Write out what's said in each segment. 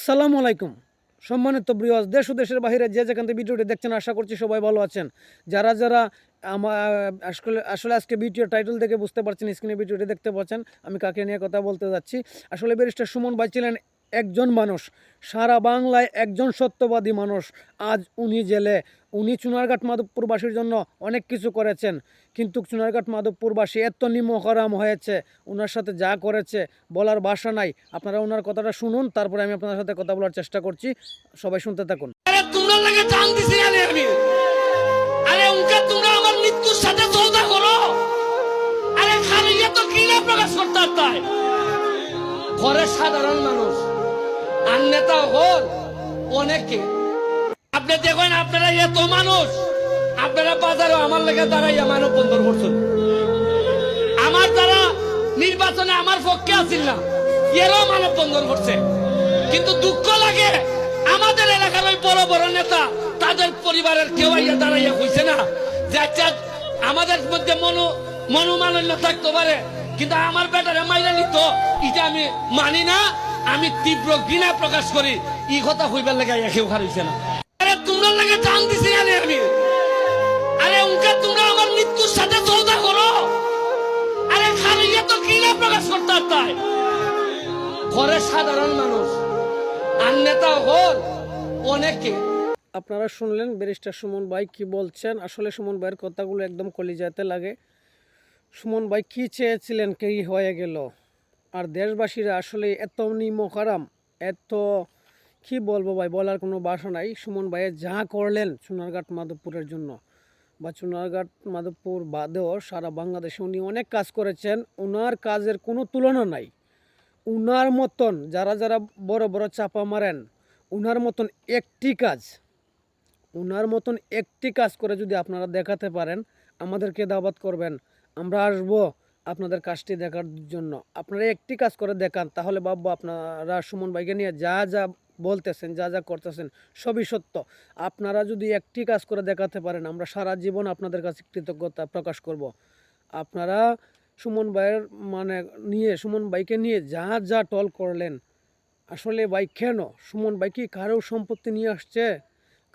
আসসালামু আলাইকুম। সম্মানিত ভিউয়ার্স, দেশ ও দেশের বাইরে যে যেখান থেকে ভিডিওটি দেখছেন আশা করছি সবাই ভালো আছেন। যারা যারা আমার আসলে আসলে আজকে ভিডিও টাইটেল দেখে বুঝতে পারছেন, স্ক্রিনে ভিডিওটি দেখতে পাচ্ছেন আমি কাকে নিয়ে কথা বলতে যাচ্ছি। আসলে ব্যারিস্টার সুমন ভাই ছিলেন একজন মানুষ, সারা বাংলায় একজন সত্যবাদী মানুষ। আজ উনি জেলে। উনি চুনারঘাট মাধবপুরবাসীর জন্য অনেক কিছু করেছেন, কিন্তু চুনারঘাট মাধবপুরবাসী এত নিমহরাম হয়েছে, ওনার সাথে যা করেছে বলার ভাষা নাই। আপনারা ওনার কথাটা শুনুন, তারপরে আমি আপনার সাথে কথা বলার চেষ্টা করছি। সবাই শুনতে থাকুন। আরে তোমরা লাগে জান দিছি আমি আরে উনকে তোমরা আমার মৃত্যুর সাথে সওদা করো। আরে খালি এত ঘৃণা প্রকাশ করতে তাই ঘরে সাধারণ মানুষ আর নেতা হল অনেকে। আপনি দেখেন আপনারা এত মানুষ, আপনারা বাজারে আমার লেগে দাঁড়াইয়া মানববন্ধন করছেন। আমার দ্বারা নির্বাচনে আমার পক্ষে আসিল না, এরাও মানববন্ধন করছে। কিন্তু দুঃখ লাগে আমাদের এলাকার ওই বড় বড় নেতা তাদের পরিবারের কেউ আইয়া দাঁড়াইয়া হইছে না যে আচ্ছা আমাদের মধ্যে মনোমালিন্য থাকতে পারে, কিন্তু আমার বেটারে মাইরা নিত এটা আমি মানি না। আমি তীব্র ঘৃণা প্রকাশ করি। এই কথা হইবার লেগে কেউ হারাইছে না। আরে তোমরা লাগে জান দিছি আমি আরে উনকে তোমরা আমার মৃত্যুর সাথে সওদা করো। আরে খালি এত ঘৃণা প্রকাশ করতে তাই ঘরে সাধারণ মানুষ আর নেতা হল অনেকে। আপনারা শুনলেন ব্যারিস্টার সুমন ভাই কি বলছেন। আসলে সুমন ভাইয়ের কথাগুলো একদম কলিজাতে লাগে। সুমন ভাই কি চেয়েছিলেন, কি হয়ে গেল। আর দেশবাসীরা আসলে এত নিমহরাম, এত কি বলবো ভাই, বলার কোনো ভাষা নাই। সুমন ভাইয়ের যা করলেন চুনারঘাট মাধবপুরের জন্য, বা চুনারঘাট মাধবপুর বাদেও সারা বাংলাদেশে উনি অনেক কাজ করেছেন। ওনার কাজের কোনো তুলনা নাই। উনার মতন যারা যারা বড় বড় চাপা মারেন, উনার মতন একটি কাজ করে যদি আপনারা দেখাতে পারেন, আমাদেরকে দাওয়াত করবেন, আমরা আসবো আপনাদের কাজটি দেখার জন্য। আপনারা একটি কাজ করে দেখান, তাহলে ভাববো আপনারা সুমন ভাইকে নিয়ে যা যা বলতেছেন, যা যা করতেছেন সবই সত্য। আপনারা যদি একটি কাজ করে দেখাতে পারেন, আমরা সারা জীবন আপনাদের কাছে কৃতজ্ঞতা প্রকাশ করব। আপনারা সুমন ভাইকে নিয়ে যা যা টল করলেন, আসলে ভাই কেন? সুমন ভাই কি কারো সম্পত্তি নিয়ে আসছে,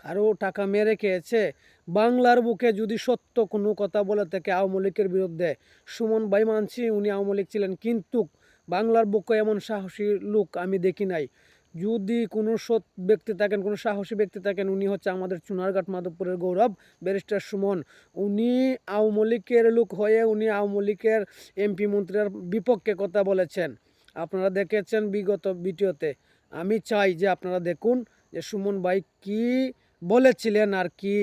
কারো টাকা মেরে খেয়েছে? বাংলার বুকে যদি সত্য কোনো কথা বলে থাকে আওয়ামী লীগের বিরুদ্ধে, সুমন ভাই মানছি উনি আওয়ামী লীগ ছিলেন, কিন্তু বাংলার বুকে এমন সাহসী লোক আমি দেখি নাই। যদি কোনো সৎ ব্যক্তি থাকেন, কোনো সাহসী ব্যক্তি থাকেন, উনি হচ্ছে আমাদের চুনারঘাট মাধবপুরের গৌরব ব্যারিস্টার সুমন। উনি আওয়ামী লীগের লোক হয়ে উনি আওয়ামী লীগের এমপি মন্ত্রীর বিপক্ষে কথা বলেছেন। আপনারা দেখেছেন বিগত ভিডিওতে। আমি চাই যে আপনারা দেখুন যে সুমন ভাই কি বলেছিলেন আর কি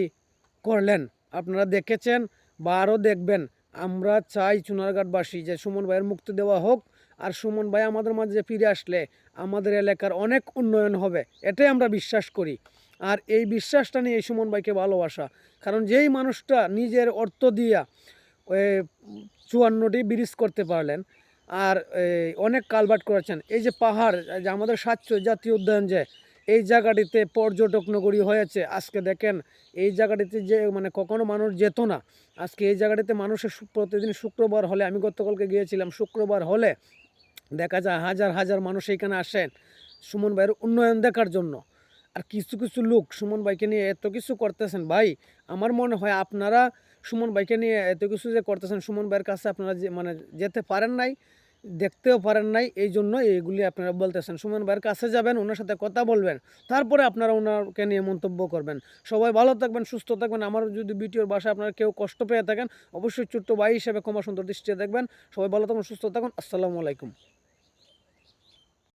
করলেন। আপনারা দেখেছেন বা আরও দেখবেন। আমরা চাই চুনারঘাটবাসী যে সুমন ভাইয়ের মুক্তি দেওয়া হোক, আর সুমন ভাই আমাদের মাঝে ফিরে আসলে আমাদের এলাকার অনেক উন্নয়ন হবে, এটাই আমরা বিশ্বাস করি। আর এই বিশ্বাসটা নিয়ে এই সুমন ভাইকে ভালোবাসা। কারণ যেই মানুষটা নিজের অর্থ দিয়া 54টি ব্রিজ করতে পারলেন, আর অনেক কালভার্ট করেছেন। এই যে পাহাড়, যে আমাদের সাতশো জাতীয় উদ্যান, যে এই জায়গাটিতে পর্যটক নগরী হয়েছে, আজকে দেখেন এই জায়গাটিতে যে কখনো মানুষ যেত না, আজকে এই জায়গাটিতে মানুষের প্রতিদিন শুক্রবার হলে, আমি গতকালকে গিয়েছিলাম, শুক্রবার হলে দেখা যায় হাজার হাজার মানুষ এইখানে আসেন সুমন ভাইয়ের উন্নয়ন দেখার জন্য। আর কিছু কিছু লোক সুমন ভাইকে নিয়ে এত কিছু করতেছেন ভাই, আমার মনে হয় আপনারা সুমন ভাইকে নিয়ে এত কিছু যে করতেছেন, সুমন ভাইয়ের কাছে আপনারা যে যেতে পারেন নাই, দেখতেও পারেন নাই, এই জন্য এইগুলি আপনারা বলতেছেন। সুমন ভাইয়ের কাছে যাবেন, ওনার সাথে কথা বলবেন, তারপরে আপনারা ওনাকে নিয়ে মন্তব্য করবেন। সবাই ভালো থাকবেন, সুস্থ থাকবেন। আমার যদি ভিডিওর বাসায় আপনারা কেউ কষ্ট পেয়ে থাকেন, অবশ্যই ছোট্ট ভাই হিসেবে ক্ষমা সুন্দর দৃষ্টিতে দেখবেন। সবাই ভালো থাকুন, সুস্থ থাকুন। আসসালামু আলাইকুম।